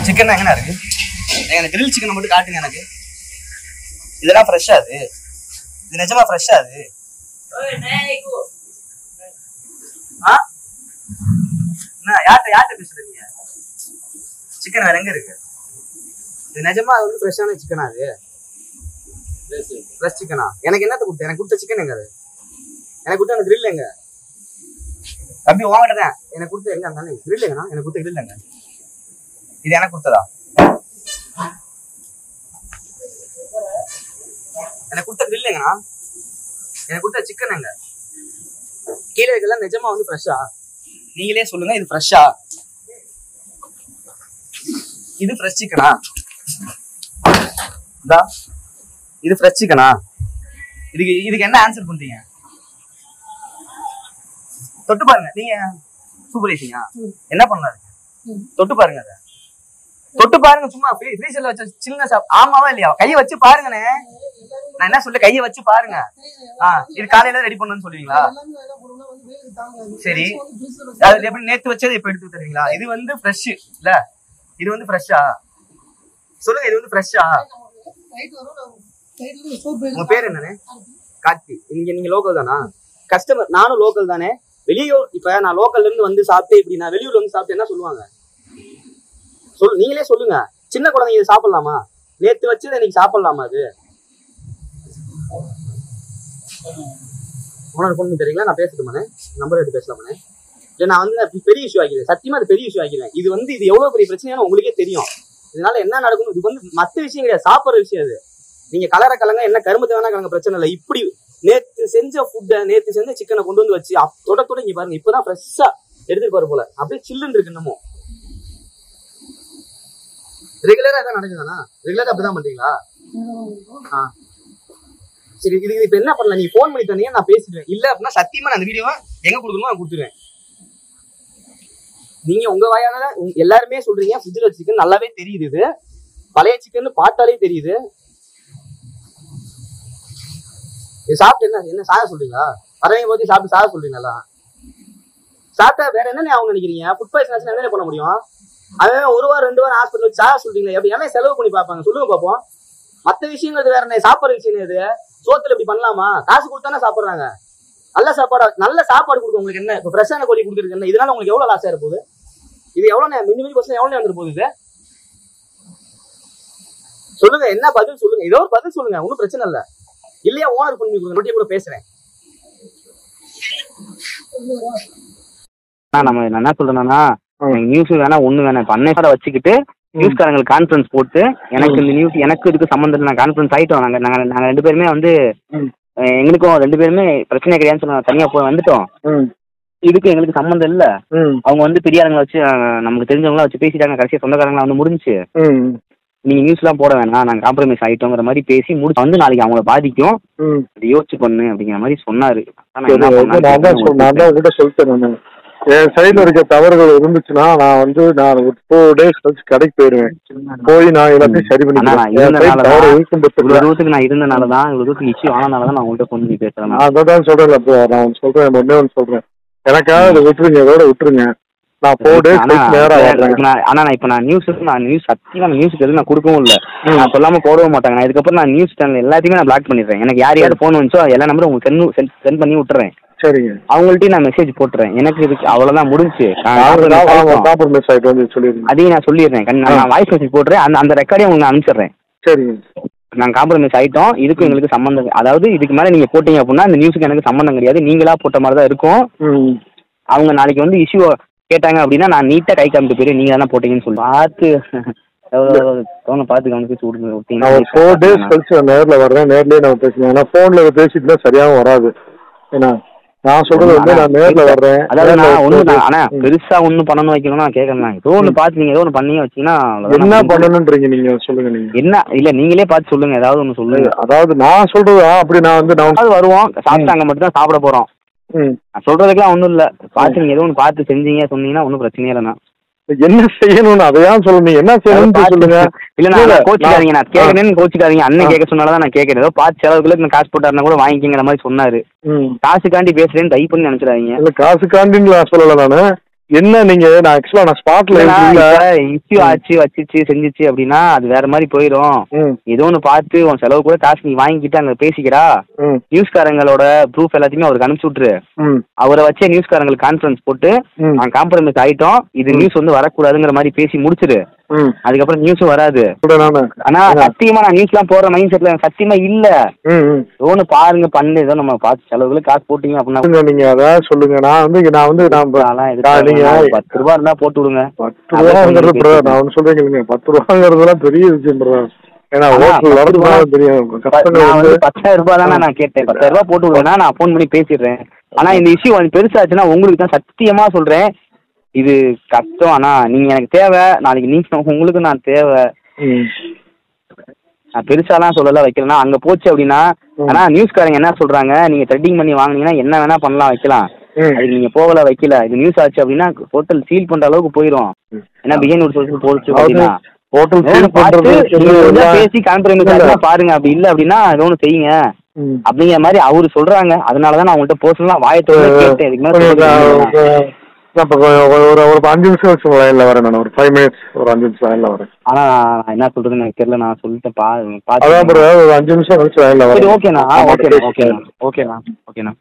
Chicken எங்கண்ணா இருக்கு? எனக்கு கிரில் சிக்கனை மட்டும் காட்டுங்க எனக்கு. இதெல்லாம் ஃப்ரெஷ்ஷா அது? இது நிஜமா ஃப்ரெஷ்ஷா அது? என்ன யார்கிட்ட பேசுறீங்க? சிக்கன் வேற எங்க இருக்கு? இது நிஜமா அது வந்து ஃப்ரெஷ்ஷான சிக்கனா? அது ஃப்ரெஷ் சிக்கனா? எனக்கு என்னத்த கொடுத்த? எனக்கு கொடுத்த சிக்கன் எங்க? அது எனக்கு கொடுத்த அந்த கிரில் எங்க? தம்பி வாங்கிட்டேன். எனக்கு கொடுத்த எங்க இருந்தானே கிரில் எங்கண்ணா? எனக்கு கொடுத்த கிரில் எங்க? இது எனக்கு கொடுத்ததா? எனக்கு கொடுத்த கிரில் எங்கண்ணா? எனக்கு கொடுத்த சிக்கன் எங்க? கீழே இருக்கலாம் நிஜமா வந்து ஃப்ரெஷ்ஷா? நீங்களே சொல்லுங்க, இது ஃப்ரெஷ்ஷா? இது ஃப்ரெஷ் சிக்கனா? இது ஃப்ரெஷ் சிக்கனா? இதுக்கு என்ன ஆன்சர் பண்றீங்க? தொட்டு பாருங்க. நீங்க சூப்பர் ஈஸிங்க. என்ன பண்ணாரு? தொட்டு பாருங்க. அதை தொட்டு பாருங்க. சும்மா ஃப்ரீசர்ல வச்ச சின்ன ஆமாவா இல்லையா? கையை வச்சு பாருங்கண்ணே. நான் என்ன சொல்ல, கையை வச்சு பாருங்க. இது காலையில ரெடி பண்ணணும்னு சொல்லுவீங்களா? சரி, அது எப்படி நேத்து வச்சது இப்ப எடுத்து தருவீங்களா? இது வந்து ஃப்ரெஷ் இல்ல? இது வந்து ஃப்ரெஷ்ஷா? சொல்லுங்க, இது வந்து ஃப்ரெஷ்ஷா? உங்க பேர் என்னண்ணே? கார்த்தி. நீங்க லோக்கல் தானா? கஸ்டமர் நானும் லோக்கல் தானே. வெளியூர் இப்ப நான் லோக்கல்ல இருந்து வந்து சாப்பிட்டு இப்படி நான் வெளியூர்ல வந்து சாப்பிட்டு என்ன சொல்லுவாங்க? நீங்களே சொல்லுங்க. சின்ன குழந்தைங்க இதை சாப்பிடலாமா? நேத்து வச்சது இன்னைக்கு சாப்பிடலாமா? அது உனக்கு ஃபோன் பண்ணி தெரியுங்களா? நான் பேசட்டுமாண்ணே? நம்பர் எடுத்து பேசலாமாண்ணே? இல்லை, நான் வந்து பெரிய இஷ்யூ ஆகிடுவேன். சத்தியமா அது பெரிய இஷ்யூ ஆகிடுவேன். இது வந்து இது எவ்வளவு பெரிய பிரச்சனையான உங்களுக்கே தெரியும். இதனால என்ன நடக்கும்? இது வந்து மற்ற விஷயம் கிடையாது, சாப்பிட்ற விஷயம். அது நீங்க கலர கலங்க என்ன கருமத்தை வேணா கலங்க, பிரச்சனை இல்லை. இப்படி நேத்து செஞ்ச ஃபுட்டை, நேத்து செஞ்ச சிக்கனை கொண்டு வந்து வச்சு தொட இங்க பாருங்க. இப்பதான் ஃப்ரெஷ்ஷா எடுத்துட்டு போற போல அப்படியே சில்லுன்னு இருக்கு. இன்னமும் ரெகுலரா தான் நடக்குதானா? ரெகுலரா அப்படிதான் பண்றீங்களா? சரி, இதுக்கு இப்ப என்ன பண்ணல? நீங்க போன் பண்ணி தந்தீங்க, நான் பேசிடுவேன். இல்ல அப்படின்னா சத்தியமா நான் அந்த வீடியோவை எங்க கொடுக்கணுமோ நான் கொடுத்துருவேன். நீங்க உங்க வாயால எல்லாருமே சொல்றீங்க ஃப்ரிட்ஜ்ல வச்ச சிக்கன் நல்லாவே தெரியுது. இது பழைய சிக்கன் பார்த்தாலே தெரியுது. இது சாப்பிட்டு என்ன சாக சொல்றீங்களா? வரவங்க போது சாப்பிட்டு சாக சொல்றீங்களா? சாப்பிட்டா வேற என்ன அவங்க நினைக்கிறீங்க? ஃபுட் பாய்சன் ஆச்சுன்னா என்ன பண்ண முடியும்? அவன் 1 வாரம் 2 வாரம் ஹாஸ்பிட்டல் வச்சு சாக சொல்றீங்களா? எப்படி ஏன்னா செலவு பண்ணி பார்ப்பாங்க? சொல்லுங்க பார்ப்போம். மற்ற விஷயங்கள் வேற என்ன? சாப்பிட்ற விஷயம் இது. சோத்துல இப்படி பண்ணலாமா? காசு கொடுத்தானே சாப்பிடுறாங்க. நல்ல சாப்பாடு கொடுக்க உங்களுக்கு என்ன? இப்ப ஃப்ரெஷ்ஷான கோழி கொடுக்குறது என்ன? இதனால உங்களுக்கு எவ்வளவு லாஸ் ஆயிர போகுது? இது எவ்வளவு மினிமம் பர்சன்ட் எவ்வளவு வந்துட்டு போகுது? இது சொல்லுங்க, என்ன பதில் சொல்லுங்க. ஏதோ ஒரு பதில் சொல்லுங்க, ஒன்னும் பிரச்சனை இல்ல. இல்லையா ஓனர் பண்ணி கொடுங்க, நோட்டியை கூட பேசுறேன். நம்ம என்ன சொல்றேன்னா, நியூஸ் வேணா ஒண்ணு வேணாம். இப்ப அன்னையோட வச்சுக்கிட்டு நியூஸ்காரங்களுக்கு கான்ஃபரன்ஸ் போட்டு எனக்கு இந்த நியூஸ் எனக்கு இதுக்கு சம்பந்தம் இல்லை, கான்ஃபரன்ஸ் ஆயிட்டோம். நாங்க 2 பேருமே வந்து எங்களுக்கும் 2 பேருமே பிரச்சனை கிடையாதுன்னு சொன்ன தனியா போய் வந்துட்டோம். இதுக்கு எங்களுக்கு சம்பந்தம் இல்ல. அவங்க வந்து பெரியாரங்களை வச்சு நமக்கு தெரிஞ்சவங்களா வச்சு பேசிட்டாங்க. கடைசியா சொந்தக்காரங்களா வந்து முடிஞ்சு. நீங்க நியூஸ் எல்லாம் போட வேணாம், நாங்க காம்ப்ரமைஸ் ஆயிட்டோங்கிற மாதிரி பேசி முடிச்சு வந்து நாளைக்கு அவங்கள பாதிக்கும், யோசிச்சு பண்ணு அப்படிங்கிற மாதிரி சொன்னாரு. சொல்லிட்டேன். என் சைட்ல இருக்க தவறுகள் இருந்துச்சுன்னா நான் வந்து நான் 4 days கழிச்சு கடைக்கு போயிருவேன். போய் நான் எல்லாத்தையும் சரி பண்ணிக்கிறேன். நான் இருந்தனாலதான் இவ்வளவு இஷ்யூ ஆனதுனாலதான் நான் உங்கள்கிட்ட கொண்டு பேசுறேன். அதான் சொல்றேன். அப்போ நான் சொல்றேன், ஒன்னே ஒன்று சொல்றேன். எனக்காக அதை விட்டுருங்க, இதோட விட்டுருங்க. நான் 4 days நான் நியூஸ் சத்தியமா நியூஸ்க்கு எதுவும் நான் கொடுக்கவும் இல்லை. நான் சொல்லாம போடவும் மாட்டாங்க. நான் இதுக்கப்புறம் நான் நியூஸ் சேனல் எல்லாத்தையுமே நான் பிளாக் பண்ணிடுறேன். எனக்கு யார் போன் வந்துச்சோ எல்லா நம்பரும் உங்களுக்கு சென்ட் பண்ணி விட்டுறேன். சரிங்க, அவங்கள்ட்டையும் நான் மெசேஜ் போட்டுறேன். எனக்கு இதுக்கு அவ்வளவுதான் முடிஞ்சு. அதையும் நான் சொல்லிடுறேன். நான் வாய்ஸ் மெசேஜ் போட்டுறேன். அந்த ரெக்கார்டையும் உங்களுக்கு நான் அனுப்பிச்சிடுறேன். சரிங்க, நாங்கள் காம்ப்ரமைஸ் ஆயிட்டோம். இதுக்கும் எங்களுக்கு சம்பந்தம், அதாவது இதுக்கு மேலே நீங்க போட்டீங்க அப்படின்னா அந்த நியூஸுக்கு எனக்கு சம்பந்தம் கிடையாது. நீங்களா போட்ட மாதிரி தான் இருக்கும். அவங்க நாளைக்கு வந்து இஷ்யூ கேட்டாங்க அப்படின்னா நான் நீட்டா கை காமிட்டு போயிரு, நீங்க தானே போட்டீங்கன்னு சொல்லி பார்த்து பார்த்து கவனிச்சு விடுங்க. 4 days கழிச்சு நேர்ல வர்றேன். நேர்லயே நான் பேசுவேன். ஏன்னா போன்ல பேசிட்டு சரியாகவும் வராது. ஏன்னா நான் சொல்றது வந்து நான் நேர்ல வர்றேன். அதாவது நான் ஒண்ணு ஆனா பெருசா ஒண்ணு பண்ணணும் வைக்கணும்னா கேட்கலாம். ஏதோ ஒண்ணு பார்த்து நீங்க ஏதோ ஒண்ணு பண்ணி வச்சீங்கன்னா என்ன பண்ணணும்ன்றீங்க நீங்க சொல்லுங்க. நீங்க என்ன இல்ல நீங்களே பார்த்து சொல்லுங்க, ஏதாவது ஒண்ணு சொல்லுங்க. அதாவது நான் சொல்றது அப்படி நான் வந்து நான் வருவோம் சாப்பிட்டாங்க மட்டும் தான் சாப்பிட போறோம். நான் சொல்றதுக்கெல்லாம் ஒண்ணும் இல்ல. பார்த்து நீங்க ஏதோ ஒண்ணு பார்த்து செஞ்சீங்க சொன்னீங்கன்னா ஒன்னும் பிரச்சனையே இல்லைண்ணா. என்ன செய்யணும்னு அதையான் சொல்லுங்க. என்ன செய்யணும்னு சொல்லுங்க. இல்ல கோச்சிக்காதீங்க, நான் கேட்கறேன்னு கோச்சிக்காதீங்க. அண்ணன் கேட்க சொன்னாலதான் நான் கேட்கறேன். ஏதோ பார்த்து செலவுக்குள்ள காசு போட்டாருன்னா கூட வாங்கிக்கிங்கிற மாதிரி சொன்னாரு. காசுக்காண்டி பேசுறேன்னு தை பண்ணி நினைச்சிடாதீங்க. இல்ல காசுக்காண்டின்னு நான் சொல்லல. நானு என்ன நீங்க நான் ஆக்சுவலா நான் ஸ்பாட்ல இல்ல. இஷ்யூ ஆச்சு வச்சிச்சு செஞ்சிச்சு அப்படின்னா அது வேற மாதிரி போயிடும். ஏதோ ஒன்று பார்த்து உன் செலவு கூட காசு நீ வாங்கிக்கிட்டு அங்க பேசிக்கிறா. நியூஸ்காரங்களோட ப்ரூஃப் எல்லாத்தையுமே அவருக்கு அனுப்பிச்சு விட்டுரு. அவரை வச்சே நியூஸ்காரங்களுக்கு கான்ஃபரன்ஸ் போட்டு நாங்க காம்ப்ரமைஸ் ஆயிட்டோம், இது நியூஸ் வந்து வரக்கூடாதுங்கிற மாதிரி பேசி முடிச்சிரு. அதுக்கப்புறம் நியூஸும் வராது. ஆனா சத்தியமா நான் நியூஸ் எல்லாம் போற மைண்ட் செட்ல சத்தியமா இல்ல. ஒண்ணு பாருங்க பண்ணு, ஏதோ நம்ம பார்த்து செலவுகளுக்கு காசு போட்டீங்க அப்படின்னா நீங்க அதான் சொல்லுங்க. நான் வந்து 10 ரூபா இருந்தா போட்டு விடுங்க. 10 ரூபாங்கிறது நான் ஒண்ணு சொல்றேன், 10 ரூபாங்கிறதுலாம் பெரிய விஷயம். ஏன்னா தெரியும் 10,000 ரூபாய் தானே நான் கேட்டேன். 10,000 ரூபாய் போட்டு விடுவேன்னா நான் போன் பண்ணி பேசிடுறேன். ஆனா இந்த இஷ்யூ பெருசாச்சுன்னா உங்களுக்கு தான் சத்தியமா சொல்றேன் இது கஷ்டம். ஆனா நீங்க எனக்கு தேவை, நாளைக்கு நீங்க உங்களுக்கு நான் தேவை. நான் பெருசாலாம் சொல்லல வைக்கலன்னா அங்க போச்சு அப்படின்னா. ஆனா நியூஸ்காரங்க என்ன சொல்றாங்க, நீங்க த்ரெட்டிங் பண்ணி வாங்கினீங்கன்னா என்ன வேணா பண்ணலாம் வைக்கலாம், அதுக்கு நீங்க போகல வைக்கல, இது நியூஸ் ஆச்சு அப்படின்னா ஹோட்டல் சீல் பண்ற அளவுக்கு போயிடும். ஏன்னா பிஎன் போச்சு அப்படின்னா பேசி கான்ஃபரன்ஸ் பாருங்க, அப்படி இல்ல அப்படின்னா ஏதோ ஒன்று செய்யுங்க அப்படிங்கிற மாதிரி அவரு சொல்றாங்க. அதனாலதான் நான் உங்கள்கிட்ட பர்சனலா வாயத்தோட கேட்டேன். இதுக்கு மேலே ஒரு 5 நிமிஷம் வச்சு லைன்ல வரேன். நான் ஒரு 5 மினிட்ஸ் ஒரு 5 நிமிஷம் லைன்ல வரேன். ஆனா நான் என்ன சொல்றதுன்னு எனக்கு தெரியல. நான் சொல்லிட்டேன் ஒரு 5 நிமிஷம் கழிச்சு லைன்ல வரேன். ஓகேண்ணா. ஓகேண்ணா.